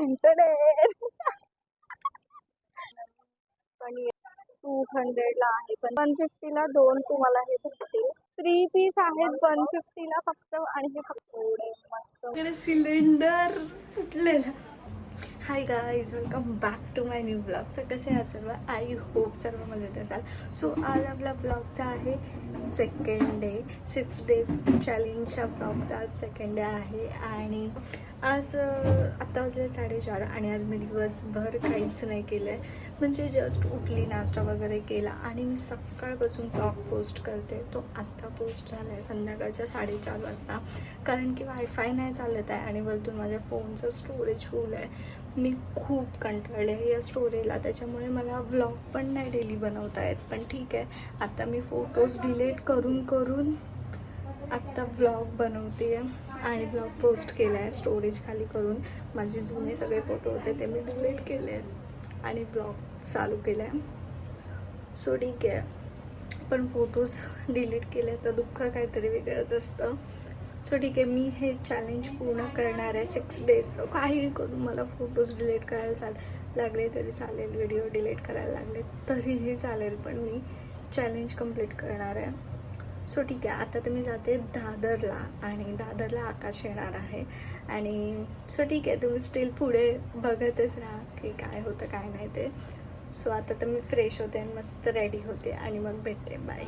पण 200 ला आहे, पण 150 ला दोन तुम्हाला हे भेटतील. 3 पीस आहेत 150 ला फक्त. आणि हे फक्त एवढे मस्त सिलेंडर फुटलेला. Hi guys, welcome back to my new blog. So कसे आहात सर्व? आय होप सर्व मजेत असाल. सो आज आपला ब्लॉगचा आहे सेकंड डे, 6 डेज चॅलेंजच्या ब्लॉगचा आज सेकंड डे आहे. आणि आज आत्ता वाजले 4:30 आणि आज मी दिवसभर काहीच नाही केलं आहे. म्हणजे जस्ट उठली, नाश्ता वगैरे केला आणि मी सकाळपासून ब्लॉग पोस्ट करते. तो आत्ता पोस्ट झाला आहे संध्याकाळच्या 4:30 वाजता, कारण की वायफाय नाही चालत आहे आणि वरतून माझ्या फोनचं स्टोरेज फुल आहे. मी खूप कंटाळले आहे या स्टोरीला, त्याच्यामुळे मला व्लॉग पण नाही डेली बनवता येत. पण ठीक आहे, आता मी फोटोज डिलीट करून करून आत्ता व्लॉग बनवते आहे आणि ब्लॉग पोस्ट केला आहे स्टोरेज खाली करून. माझे जुने सगळे फोटो होते ते मी डिलीट केले आहेत आणि ब्लॉग चालू केला आहे. सो ठीक आहे, पण फोटोज डिलीट केल्याचं दुःख काहीतरी वेगळंच असतं. सो ठीक आहे, मी हे चॅलेंज पूर्ण करणार आहे 6 डेज. काही करून मला फोटोज डिलीट करायला लागले तरी चालेल, व्हिडिओ डिलीट करायला लागले तरीही चालेल, पण मी चॅलेंज कंप्लीट करणार आहे. सो ठीक आहे, आता तर मी जाते दादरला आणि दादरला आकाश येणार आहे. आणि सो ठीक आहे, तुम्ही स्टील पुढे बघतच राहा की काय होतं काय नाही ते. सो आता तर मी फ्रेश होते आणि मस्त रेडी होते आणि मग भेटते. बाय.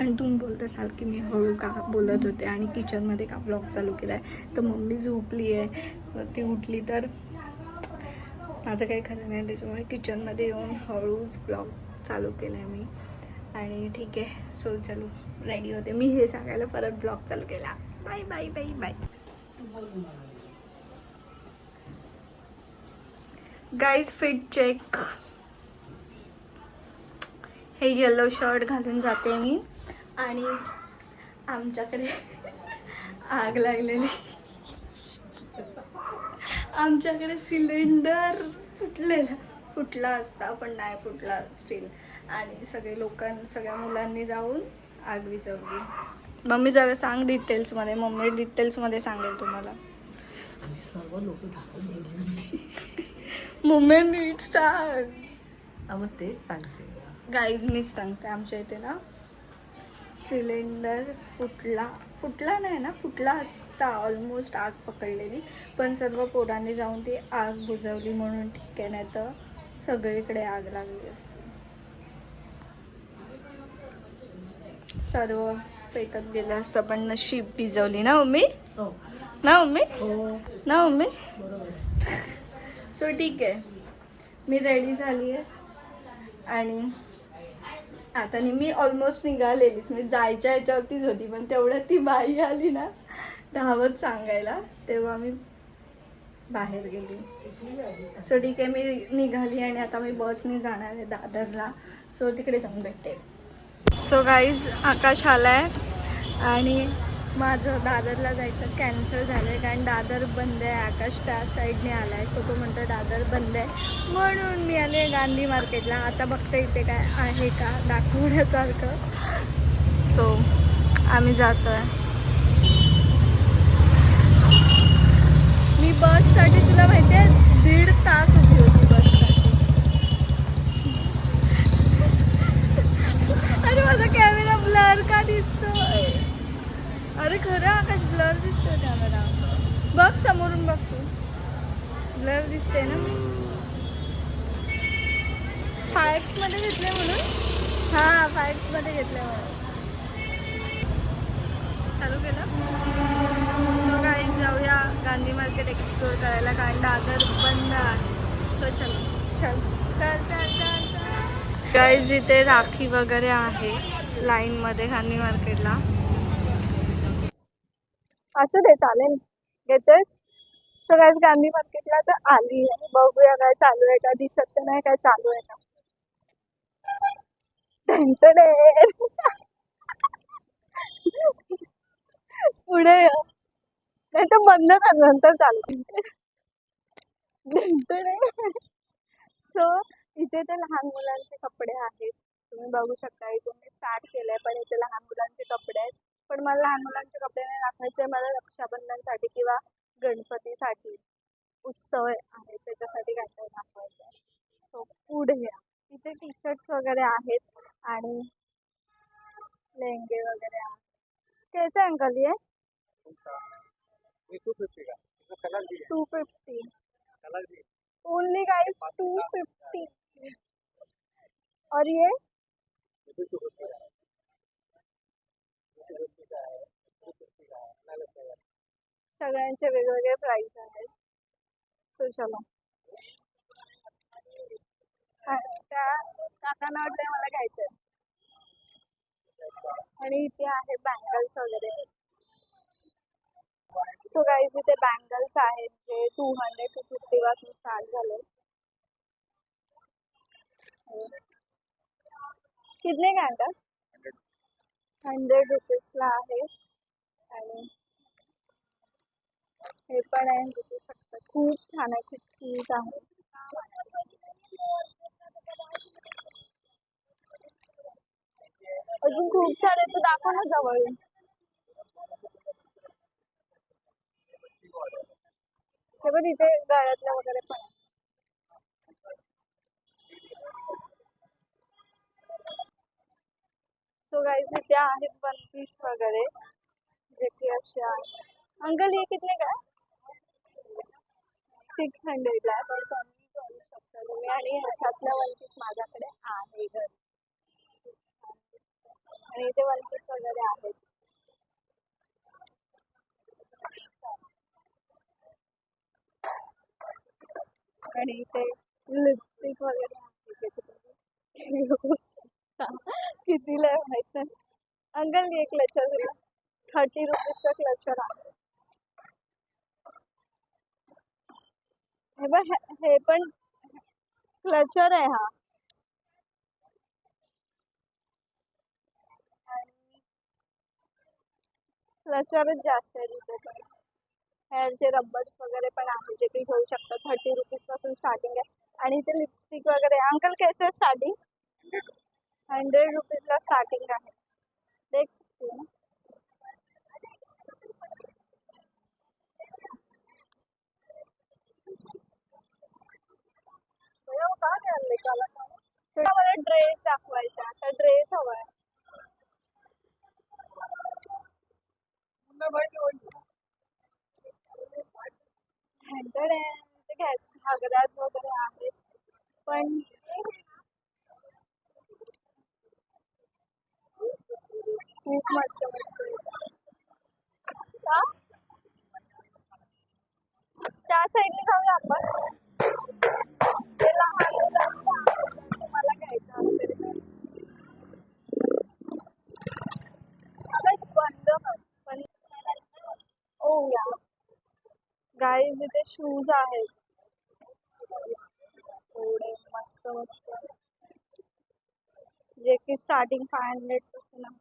आणि तुम्ही बोलत असाल की मी हळू का बोलत होते आणि किचनमध्ये का ब्लॉग चालू केला आहे. तर मम्मी झोपली आहे, ती उठली तर माझं काही खरं नाही, त्याच्यामुळे किचनमध्ये येऊन हळूच ब्लॉग चालू केला आहे मी. आणि ठीक आहे, सो चलो रेडी होते. मी हे सांगायला परत ब्लॉग चालू केला. Bye bye bye bye. Guys fit check. हे येलो शर्ट घालून जाते मी आणि आमच्याकडे आग लागलेली. आमच्याकडे सिलेंडर फुटला असता पण नाही फुटला स्टील. आणि सगळ्या मुलांनी जाऊन आग विझवली. मम्मी जरा सांग डिटेल्समध्ये. मम्मी डिटेल्समध्ये सांगेल तुम्हाला. सर्व लोक दाखवून गेली. मम्मी नीट सांग. मग तेच सांगते गाईज, मीच सांगते. आमच्या इथे ना सिलेंडर फुटला नाही ना, फुटला असता, ऑलमोस्ट आग पकडलेली, पण सर्व पोरांनी जाऊन ती आग बुझवली म्हणून ठीक आहे, नाही तर सगळीकडे आग लागली असती. सर्व पेटत गेलं असतं, पण नशीब भिजवली ना मम्मी. ना मम्मी ना मम्मी. सो ठीक आहे, मी रेडी झाली आहे आणि आता मी ऑलमोस्ट निघालेलीच. मी जायच्या ह्याच्यावरतीच होती, पण तेवढ्यात ती बाई आली ना धावत सांगायला, तेव्हा मी बाहेर गेली. सो ठीक आहे, मी निघाली आणि आता मी बसने जाणार आहे दादरला. सो तिकडे जाऊन भेटते. सो गाईज, आकाश आलाय आणि माझं दादरला जायचं कॅन्सल झालं आहे, कारण दादर बंद आहे. आकाश त्या साईडने आला आहे, सो तो म्हणतो दादर बंद आहे, म्हणून मी आले गांधी मार्केटला. आता बघते इथे काय आहे का दाखवण्यासारखं. सो आम्ही जातो आहे. मी बससाठी, तुला माहिती आहे, 1.5 तास उभी होती बससाठी. अरे माझा कॅमेरा ब्लर का दिसतोय? अरे खरं आकाश, ब्लर दिसतोय कॅमेरा. बघ समोरून, बघ तू, ब्लर दिसते ना. मी 5X मध्ये घेतले म्हणून. हां, 5X मध्ये घेतले म्हणून चालू केलं. सो गाईज, जाऊया गांधी मार्केट एक्सप्लोर करायला, कारण दादर बंद आहे. सो चल चल चल चल चल चल. गाईज, इथे राखी वगैरे आहे लाईनमध्ये गांधी मार्केटला. असू दे, चालेल, घेतेस. सो गाईज, गांधी मार्केटला तर आली आणि बघूया काय चालू आहे का. दिसत तर नाही काय चालू आहे का. पुढे नाही तर बंद कर, नंतर चालू. सो इथे ते लहान मुलांचे कपडे आहेत, तुम्ही बघू शकता. इथून मी स्टार्ट केलंय, पण इथे लहान मुलांचे कपडे आहेत. पण मला लहान मुलांचे कपडे नाही दाखवायचे, मला रक्षाबंधनसाठी किंवा गणपतीसाठी. उत्सव आहे त्याच्यासाठी काहीतरी दाखवायचं आहे. सो पुढे या. इथे टी शर्ट्स वगैरे आहेत आणि लेहंगे वगैरे आहेत. कैसे अंकल ये? ये 250 का, इसमें कलर भी है, 250 कलर भी है। Only guys 250. और ये ये भी 250 का है, 250 का है, 250 का है, अलग अलग है। सगळ्यांचे वेगवेगळे प्राइस आहेत. सो चलो. त्या काकांना वाटतंय मला घ्यायचंय. आणि इथे आहे बँगल्स वगैरे. सो गाईज इथे बँगल्स आहेत जे 200 to 50 पासून स्टार्ट झाले. कितने का अंकल? 100 रुपीजला आहे. आणि हे पण आहे बघू शकता. खूप छान आहे, खूप क्यूट आहे. अजून खूप सारे तू दाखव ना जवळून. हे बघ इथे गळ्यातल्या वगैरे पण आहे. सो गाइस इथे आहेत वन पीस वगैरे जे की असे आहे. अंकल ये कितने का है? 600 ला आहे. पण कमी करू शकता तुम्ही. आणि ह्याच्यातल्या वन पीस माझ्याकडे आहे घरी. आणि इथे वन पीस वगैरे आहेत. आणि इथे लिपस्टिक वगैरे आहे जे की तुम्ही बघू शकता. कितीला आहे माहित नाही. अंकल ये क्लचर 30 रुपीजचा क्लचर आहे. हे बघ हे पण क्लचर आहे हा. क्लचरच जास्त आहे तिथे पण. हेअरचे रबर्स वगैरे पण आहे जे की घेऊ शकता. 30 रुपीज पासून स्टार्टिंग आहे. आणि इथे लिपस्टिक वगैरे. अंकल कैसे स्टार्टिंग? 100 रुपीजला स्टार्टिंग आहे. देख सकते हो. मला ड्रेस दाखवायचा. आता ड्रेस हवाय. हँडड आहे. ते घागराज वगैरे आहेत पण खूप मस्त मस्त आहे. का त्या साईडने जाऊया आपण. ते लहान मुलांचं आहे जर तुम्हाला घ्यायचं असेल तर. बस बंद कर. पण ओ या गाईज इथे शूज आहेत. एवढे मस्त मस्त जे की स्टार्टिंग 500 पासून आहे.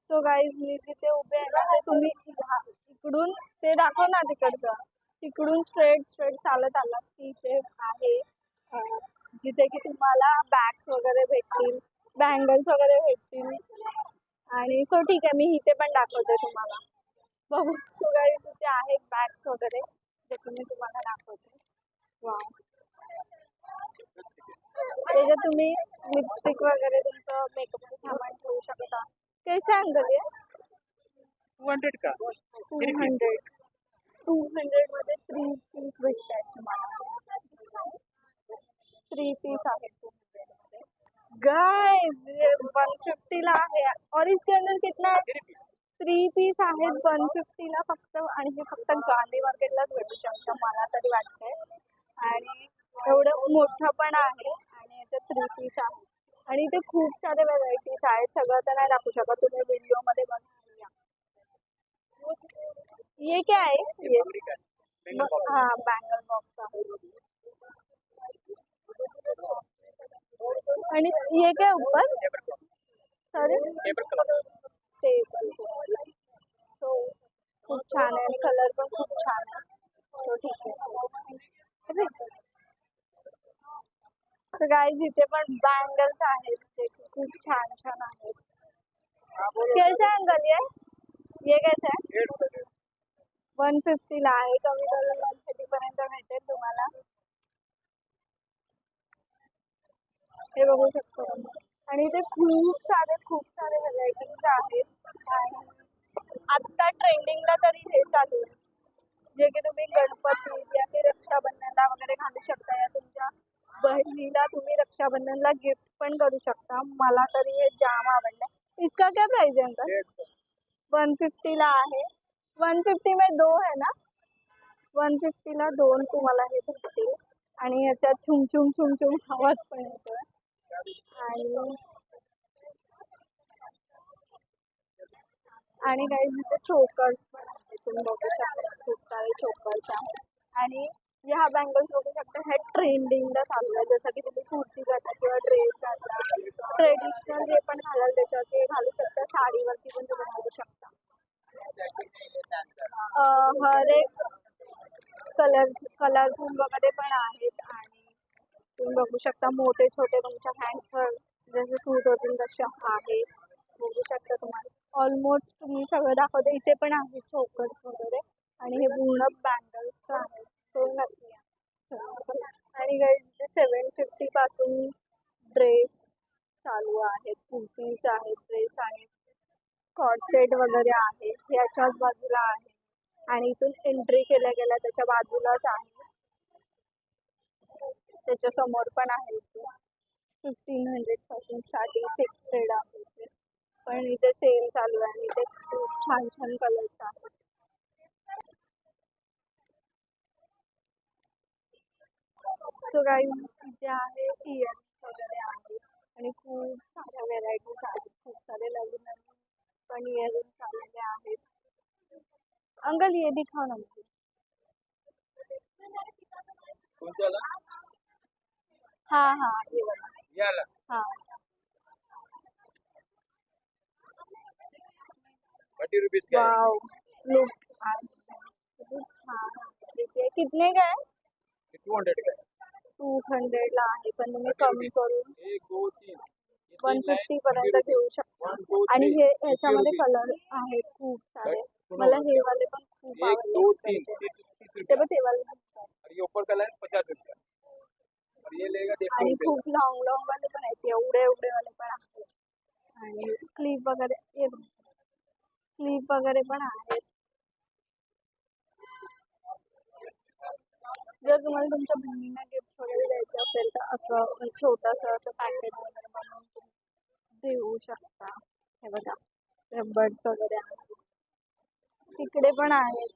सो गाईज मी जिथे उभे आहे ना ते तुम्ही इकडून ते दाखव ना तिकडचं. तिकडून स्ट्रेट चालत आलात की इथे आहे जिथे की तुम्हाला बॅग्स वगैरे भेटतील, बँगल्स वगैरे भेटतील. आणि सो ठीक आहे मी इथे पण दाखवते तुम्हाला. बघू. सो गाईज इथे आहेत बॅग्स वगैरे जे की मी तुम्हाला दाखवते. वा त्याच्यात तुम्ही लिपस्टिक वगैरे तुमचं मेकअपचं सामान ठेवू शकता. कैसे अंकल ये? 200 का, 200. 200 मध्ये 3 पीस भेटतात तुम्हाला. 3 पीस आहेत 200 मध्ये. गाइस ये 150 ला आहे. और इसके अंदर कितना है? 3 पीस आहेत 150 ला फक्त. आणि हे फक्त गांधी मार्केटलाच भेटू शकतं मला तरी वाटतंय. आणि एवढं मोठं पण आहे. आणि याच्यात 3 पीस आहे. आणि इथे खूप सारे व्हरायटीज आहेत. सगळं तर नाही दाखवू शकत. तुम्ही व्हिडिओ मध्ये बघा. ये क्या है? ये हाँ बैंगल बॉक्स आहे. आणि ये क्या ऊपर? Sorry table. सो खूप छान आहे आणि कलर पण खूप छान आहे. सो ठीक आहे. सो गाइस इथे पण बँगल्स आहेत जे खूप छान छान आहेत. कैसे अंकल ये कैसे है? 150 आहे, कमी करून 130 पर्यंत भेटेल तुम्हाला. हे बघू शकतो तुम्ही. आणि इथे खूप सारे व्हरायटीज आहेत. आणि आता ट्रेंडिंगला तरी हे चालू आहे, जे की तुम्ही गणपती या की रक्षाबंधनला वगैरे घालू शकता, या तुमच्या बहिणीला तुम्ही रक्षाबंधनला गिफ्ट पण करू शकता. मला तरी हे जाम आवडलं. इसका क्या प्राइस है अंकल? 150 ला आहे. 150 में 2 है ना? 150 ला 2 तुम्हाला हे भेटतील. आणि याच्यात छुम छुम छुम छुम आवाज पण येतोय. आणि काही तिथे चोकर्स पण आहेत, तुम्ही बघू शकता. खूप सारे चोकर्स आहेत. आणि ह्या बँगल्स बघू शकता, ह्या ट्रेंडिंगला चालू आहे. जसं की तुम्ही कुर्ती घातला किंवा ड्रेस घातला, ट्रेडिशनल जे पण घालाल त्याच्यावर ते घालू शकता. साडीवरती पण तुम्ही घालू शकता. हर एक कलरफुल वगैरे पण आहेत. आणि तुम्ही बघू शकता मोठे छोटे तुमच्या हँड्सवर जसे सूट होतील तसे आहे. बघू शकता तुम्हाला ऑलमोस्ट तुम्ही सगळं दाखवते. इथे पण आहे चोकर्स वगैरे. आणि हे पूर्ण बँगल्स आहेत. सो नक्की या. आणि काही 750 पासून ड्रेस चालू आहेत, कुर्तीज आहेत, ड्रेस आहेत, कॉट सेट वगैरे आहे. ह्याच्याच बाजूला आहे. आणि इथून एंट्री केल्या गेल्या त्याच्या बाजूलाच आहे. त्याच्या समोर पण आहे. इथे 1500 पासून स्टार्टिंग फिक्स रेट आहे इथे. पण इथे सेल चालू आहे आणि इथे खूप छान छान कलर्स आहेत. सो गाईज इथे आहे इयरिंग्स वगैरे आहेत. आणि खूप साऱ्या व्हेरायटीज आहेत. खूप सारे नवीन पण इयरिंग्स आलेले आहेत. अंकल ये दिखाओ ना मुझे. हाँ ये वाला. हाँ 30 रुपीज का है. वाव लुक देखिए कितने का है? 200 का है. 200 ला आहे. पण तुम्ही कमी करून 1 2 3 150 पर्यंत घेऊ शकता. आणि हे ह्याच्यामध्ये कलर आहेत खूप सारे. मला हे वाले पण खूप 1 2 3 आवडले. 30 ते पण ते वाले और ये ऊपर का है 50 रुपया और ये लेगा 150 आणि रुपये. खूप लॉंग वाले पण आहेत. एवढे वाले पण आहेत. आणि क्लिप वगैरे पण आहेत. जर तुम्हाला तुमच्या बहिणीला गिफ्ट वगैरे द्यायचं असेल तर असं छोटंसं असं पॅकेट वगैरे बनवून तुम्ही देऊ शकता. हे बघा रबर्ड्स वगैरे आहेत. तिकडे पण आहेत.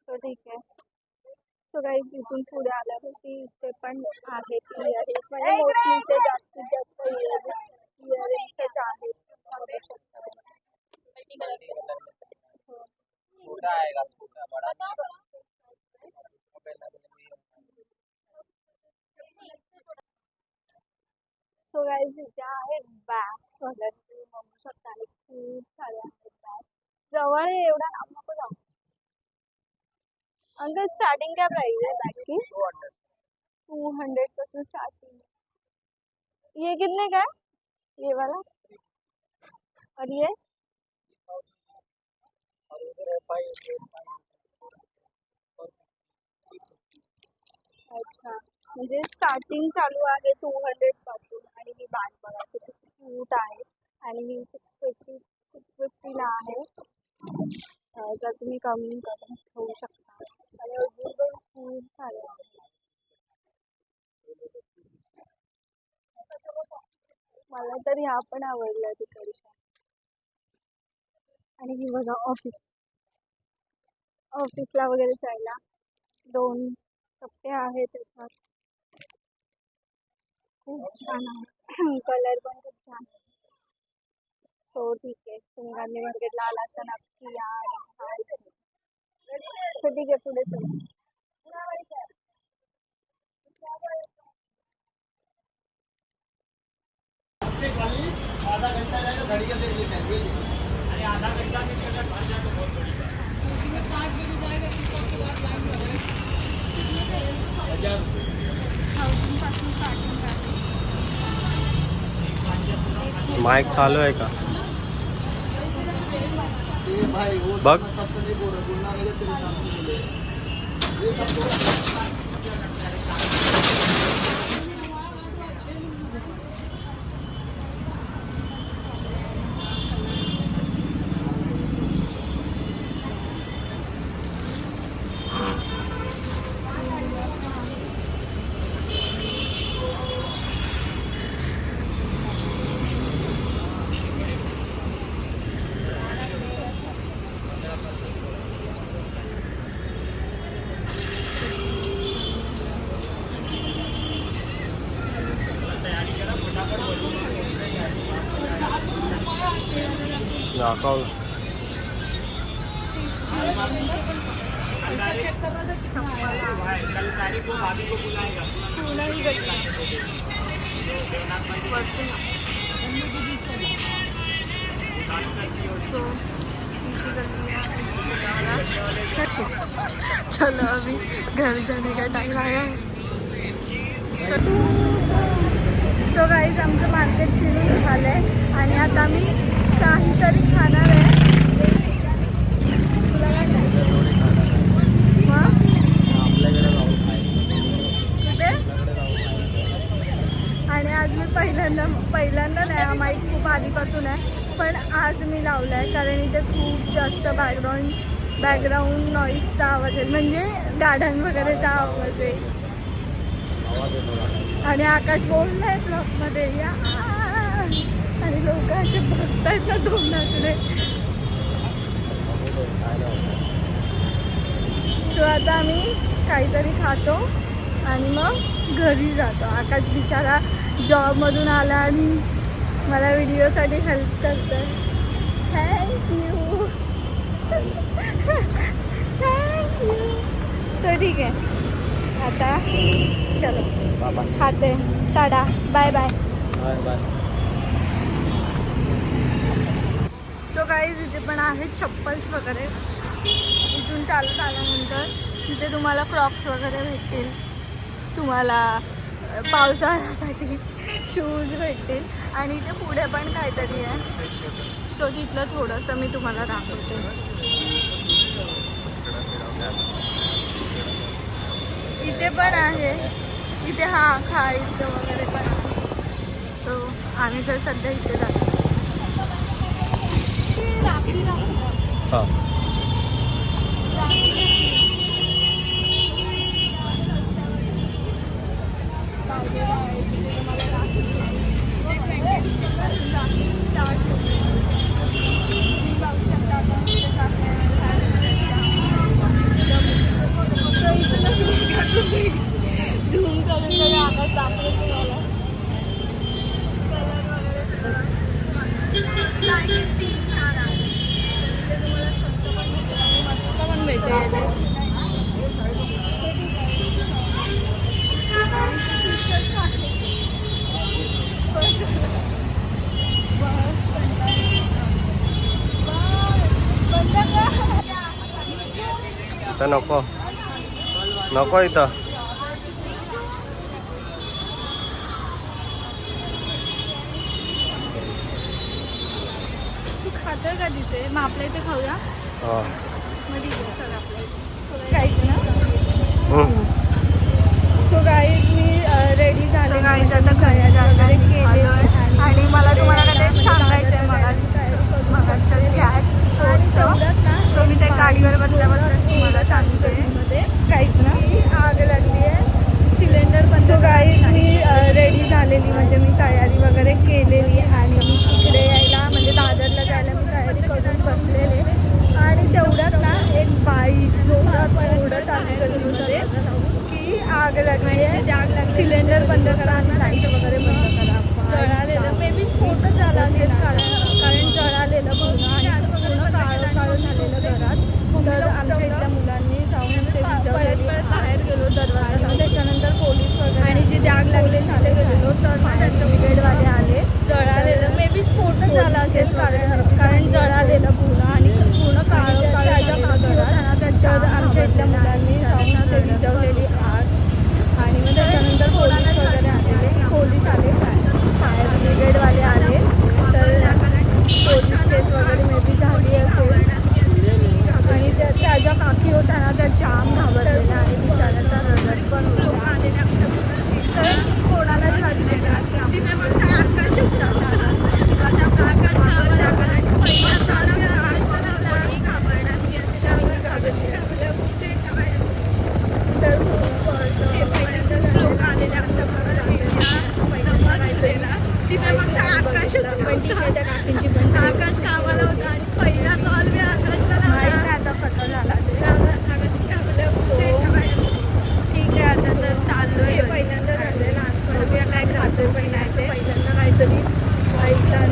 सो ठीक आहे. सो गाईज इथून पुढे आल्यावरती इथे पण आहेत इयरिंग्स. म्हणजे मोस्टली इथे जास्तीत जास्त इयरिंग्सच आहेत. बघू शकता तुम्ही. छोटा आएगा, छोटा बड़ा सो गाईज इथे आहेत बॅग्स वगैरे तुम्ही बघू शकता. आणि खूप सारे आहेत बॅग्स. जवळ एवढा लांब नको जाऊ. अंकल स्टार्टिंग क्या प्राइस है बैग की? 200 पासून स्टार्टिंग. ये कितने का है? ये वाला. और ये अच्छा. म्हणजे स्टार्टिंग चालू आहे 200 पासून. आणि ही बॅग बघा किती क्यूट आहे. आणि ही 650 ला आहे. जर तुम्ही कमी करून ठेवू शकता. आणि अजून पण खूप सारे आहेत. मला तरी हा पण आवडला तिकडच्या. आणि ही बघा ऑफिसला वगैरे जायला 2 कप्पे आहेत त्याच्यात. खूप छान आहे. कलर पण खूप छान आहे. सो ठीक आहे. तुम्ही गांधी मार्केटला आलात तर नक्की या आणि ट्राय करा. सो ठीक आहे पुढे चला. आधा घंटा जाएगा घड़ी का देख लेते हैं. आधा घंटा में अगर बाहर जाएगा बहुत बड़ी बात. 1000 रुपये. 1000 पासून स्टार्टिंग आहे. माइक चालू आहे का? अरे भाई वो बघ. सबको नहीं बोल रहा, बोलना नहीं तेरे सामने बोले ये सब दाखव. चलो अभी घर जाने का टाइम आया है. सो गाईज आमचं मार्केट फिरून झालंय आणि आता मी काहीतरी खाणार आहे. तुला काय खायचं? मग कुठे? आणि आज मी पहिल्यांदा नाही, हा माईक खूप आधीपासून आहे पण आज मी लावला आहे कारण इथे खूप जास्त बॅकग्राऊंड नॉईजचा आवाज आहे, म्हणजे गाड्यां वगैरेचा आवाज आहे. आणि आकाश बोललाय ब्लॉगमध्ये या आणि लोक असे बघतायत ना तोंडाकडे. सो आता आम्ही काहीतरी खातो आणि मग घरी जातो. आकाश बिचारा जॉबमधून आला आणि मला व्हिडिओसाठी हेल्प करतोय. Thank you thank you. सो ठीक आहे आता चलो खाते. Tata bye bye. So guys इथे पण आहेत चप्पल्स वगैरे. इथून चालत आल्यानंतर इथे तुम्हाला क्रॉक्स वगैरे भेटतील, तुम्हाला पावसाळ्यासाठी शूज भेटतील आणि इथे पुढे पण काहीतरी आहे. सो तिथलं थोडंसं मी तुम्हाला दाखवते. इथे पण आहे, इथे हा खायचं वगैरे पण आहे. सो आम्ही तर सध्या इथे जातो. हां. झूम करून आकाश दाखवत तुम्हाला कलर वगैरे सगळं. तुम्हाला स्वस्त पण भेटेल आणि मस्त पण भेटेल. तर नको नको इथं. तू खातं का तिथे? मग आपल्या इथे खाऊया. हां. मग ठीक आहे चल आपल्या इथे काहीच ना. सो गाईज मी रेडी झाले. गाईज आता घरी वगैरे केले आणि मला तुम्हाला काय सांगायचं आहे मगाचं गॅस स्फोटचं. सो मी त्या गाडीवर बसल्या तुम्हाला सांगते काहीच ना आग लागली आहे सिलेंडर पण. सो गाईज मी रेडी झालेली, म्हणजे मी तयारी वगैरे केलेली आणि मी तिकडे यायला म्हणजे दादरला जायला मी तयारी करून बसलेले आणि तेवढ्यात ना एक बाईक जोरात ओढत आली गल्लीमध्ये की आग लागली आहे, सिलेंडर बंद करा आणि लाईट वगैरे बंद करा. जळालेलं मे बी स्फोटच झाला असेल कारण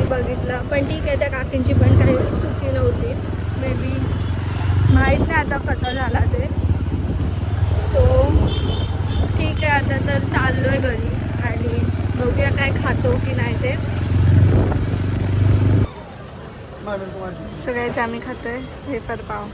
बघितलं. पण ठीक आहे, त्या काकींची पण काही चुकी नव्हती. मे बी माहीत नाही आता कसं झाला ते. सो ठीक आहे, आता तर चाललो आहे घरी आणि बघूया काय खातो की नाही ते. सगळ्याच आम्ही खातोय वेफर पाव.